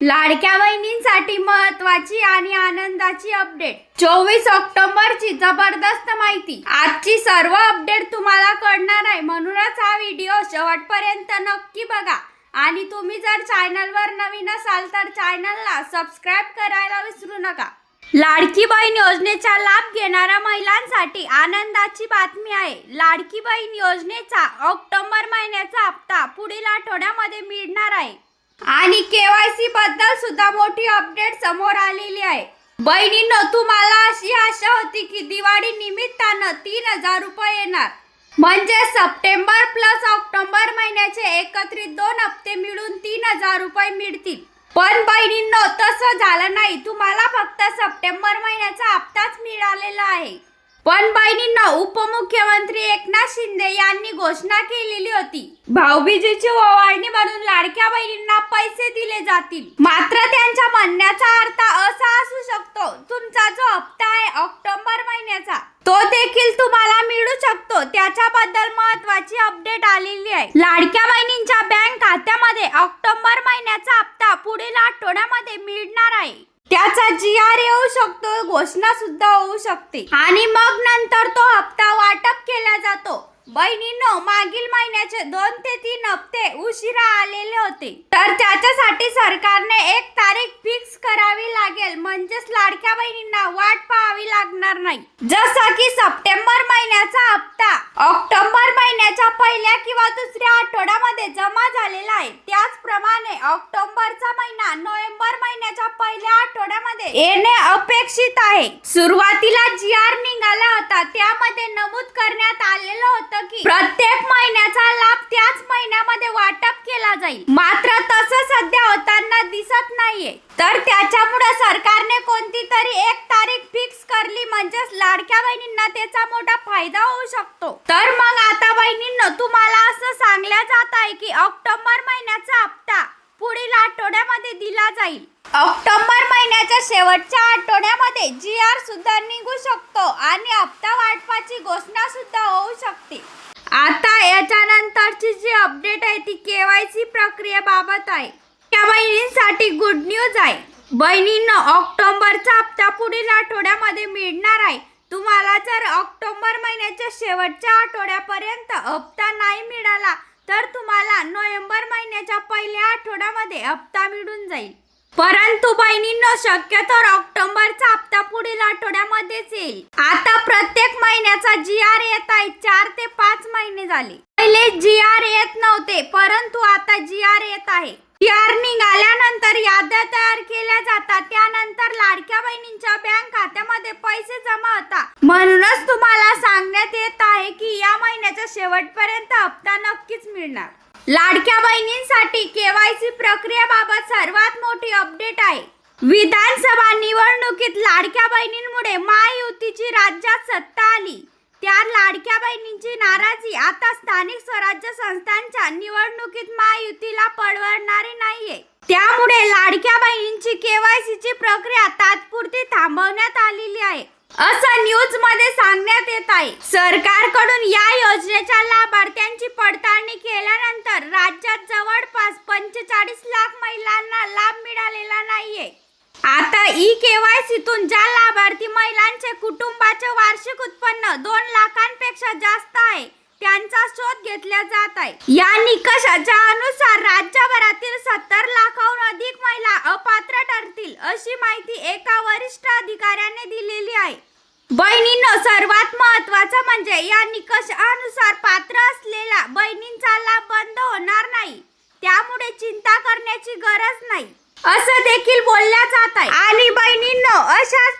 लाडक्या बहिणींसाठी महत्त्वाची आणि आनंदाची अपडेट 24 ऑक्टोबरची जबरदस्त माहिती। आजची सर्व अपडेट तुम्हाला कळणार आहे, म्हणूनच हा व्हिडिओ शेवटपर्यंत नक्की बघा। आणि तुम्ही जर चॅनलवर नवीन असाल तर चॅनलला सबस्क्राइब करायला विसरू नका। लाडकी बहीण योजनेचा लाभ घेणाऱ्या महिलांसाठी आनंदाची बातमी आहे। लाडकी बहीण योजनेचा ऑक्टोबर महिन्याचा हप्ता पुढील आठवड्यामध्ये मिळणार आहे आणि केवायसी बद्दल सुद्धा मोठी अपडेट समोर आलेली आहे। बहिणींनो, तुम्हाला अशी आशा होती की दिवाळी निमित्तानं 3000 रुपये येणार, म्हणजे सप्टेंबर प्लस ऑक्टोबर महिन्याचे एकत्रित 2 हप्ते मिळून 3000 रुपये मिळतील। पण बहिणींनो, तसं झालं नाही। तुम्हाला फक्त सप्टेंबर महिन्याचा हप्ताच मिळालेला आहे। पण बहिणींनो, उपमुख्यमंत्री एकनाथ शिंदे यांनी घोषणा केलेली होती, भाऊबीजेची ओवाळणी म्हणून लाडक्या बहिणींना पैसे दिले जातील। मात्र त्यांच्या म्हणण्याचा अर्थ असा असू शकतो, तुमचा जो हप्ता आहे ऑक्टोबर महिन्याचा तो देखील तुम्हाला मिळू शकतो। त्याच्याबद्दल महत्त्वाची अपडेट आलेली आहे। लाडक्या बहिणींच्या बँक खात्यामध्ये ऑक्टोबर महिन्याचा हप्ता पुढील आठवड्यामध्ये मिळणार आहे। त्याचा GR येऊ शकतो, घोषणा सुद्धा होऊ शकते आणि मग नंतर तो हप्ता वाटप केला जातो। बहिणींनो, मागील महिन्याचे 2 ते 3 हप्ते उशिरा आलेले होते, तर त्याच्यासाठी सरकारने एक तारीख फिक्स करावी लागेल, म्हणजेच लाडक्या बहिणींना वाट पाहावी लागणार नाही। जसं की सप्टेंबर महिन्याचा हप्ता ऑक्टोबर महिन्याच्या पहिल्या किंवा दुसऱ्या आठवड्यामध्ये जमा झालेला आहे, त्याचप्रमाणे ऑक्टोबरचा महिना नोव्हेंबर महिन्याच्या पहिल्या आठवड्यामध्ये येणे अपेक्षित आहे। सुरुवातीला GR निघाला होता, त्यामध्ये नमूद करण्यात आलेलं होतं की प्रत्येक महिन्याचा लाभ त्याच महिन्यामध्ये वाटप केला जाईल। मात्र तसं सध्या होताना दिसत नाहीये, तर त्याच्यामुळे सरकारने कोणती तरी एक तारीख फिक्स करली, म्हणजेच लाडक्या बहिणींना त्याचा मोठा फायदा होऊ शकतो। तर मग आता बहिणींनो, तुम्हाला असं सांगल्या जात आहे की ऑक्टोबर महिन्याचा हप्ता पुढील आठवड्यामध्ये दिला जाईल। ऑक्टोबर महिन्याच्या शेवटच्या आठवड्यामध्ये GR सुद्धा निघू शकतो आणि हप्ता वाटपाची घोषणा सुद्धा होऊ शकते। आता याच्यानंतरची जी अपडेट आहे ती KYC प्रक्रियेबाबत आहे। त्या बहिणींसाठी गुड न्यूज आहे। बहिणींनो, ऑक्टोबरचा हप्ता पुढील आठवड्यामध्ये मिळणार आहे। तुम्हाला जर ऑक्टोबर महिन्याच्या शेवटच्या आठवड्यापर्यंत हप्ता नाही मिळाला तर तुम्हाला नोव्हेंबर महिन्याच्या पहिल्या आठवड्यामध्ये हप्ता मिळून जाईल। परंतु बहिणींनो, शक्यतो ऑक्टोबरचा हप्ता पुढील आठवड्यामध्येच येईल। आता प्रत्येक महिन्याचा GR येत आहे। 4 ते 5 महिने झाले पहिले GR येत नव्हते, परंतु आता GR येत आहे। GR निघाल्यानंतर याद्या तयार केल्या जातात, त्यानंतर लाडक्या बहिणींच्या बँक खात्यामध्ये पैसे जमा होतात। म्हणूनच तुम्हाला सांगण्यात येत आहे की या महिन्याच्या शेवटपर्यंत हप्ता नक्कीच मिळणार। लाडक्या बहिणींसाठी KYC प्रक्रियेबाबत सर्वात मोठी अपडेट आहे। विधानसभा निवडणुकीत लाडक्या बहिणींमुळे महायुतीची राज्यात सत्ता आली, त्या लाडक्या बहिणींची नाराजी आता स्थानिक स्वराज्य संस्थांच्या निवडणुकीत महायुतीला परवडणारी नाहीये। त्यामुळे लाडक्या बहिणींची KYC ची प्रक्रिया तात्पुरती थांबवण्यात आलेली आहे, असं न्यूज मध्ये सांगण्यात येत आहे। सरकारकडून या योजनेच्या लाभार्थ्यांची पडताळणी केल्यानंतर राज्यात जवळपास 45 लाख महिलांना लाभ मिळालेला नाहीये। आता KYC तून ज्या लाभार्थी महिलांचे कुटुंबाचे वार्षिक उत्पन्न 2 लाखांपेक्षा जास्त आहे त्यांचा शोध घेतला जात आहे। या निकषाच्या अनुसार राज्यभरातील 70 लाखाहून अधिक महिला अपात्र ठरतील, अशी माहिती एका वरिष्ठ अधिकाऱ्याने दिलेली आहे। बहिणींनो, सर्वात महत्त्वाचं म्हणजे या निकषानुसार पात्र असलेल्या बहिणींचा लाभ बंद होणार नाही, त्यामुळे चिंता करण्याची गरज नाही, असं देखील बोलल्या जात आहे। आणि बहिणींनो, अशाच